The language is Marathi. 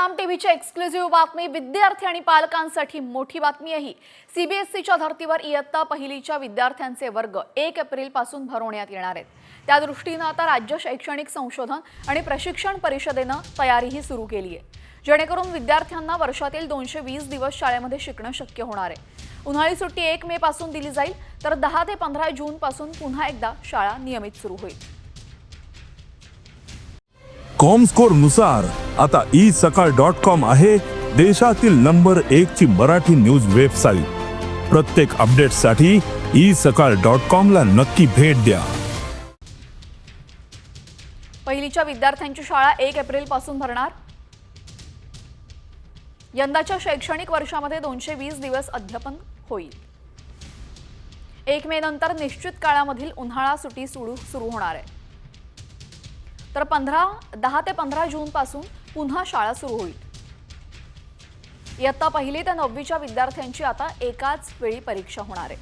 साम टीव्हीची एक्सक्लुझिव्ह बातमी विद्यार्थी आणि पालकांसाठी मोठी बातमी आहे। सीबीएसईच्या धर्तीवर इयत्ता पहिलीच्या विद्यार्थ्यांचे वर्ग 1 एप्रिल पासून भरवण्यात येणार आहेत। त्या दृष्टीने आता राज्य शैक्षणिक संशोधन आणि प्रशिक्षण परिषदेने तयारीही सुरू केली आहे, जेणेकरून विद्यार्थ्यांना वर्षातील 220 दिवस शाळेमध्ये शिकणं शक्य होणार आहे। उन्हाळी सुट्टी 1 मे पासून दिली जाईल, तर 10 ते 15 जून पासून पुन्हा एकदा शाळा नियमित सुरू होईल। कॉमस्कोर नुसार आता isakal.com आहे देशातील नंबर 1 ची मराठी न्यूज वेबसाईट। प्रत्येक अपडेटसाठी isakal.com ला नक्की भेट द्या। पहिलीच्या विद्यार्थ्यांची शाळा 1 एप्रिल पासून भरणार। यंदाच्या शैक्षणिक वर्षामध्ये 220 दिवस अध्यापन होईल। 1 मे नंतर निश्चित काळामधील उन्हाळा सुट्टी सुरू होणार आहे, तर 10 ते 15 जून पासून पुन्हा शाळा सुरू होईल। इयत्ता पहिली ते 9वीच्या विद्यार्थ्यांची आता एकाच वेळी परीक्षा होणार आहे।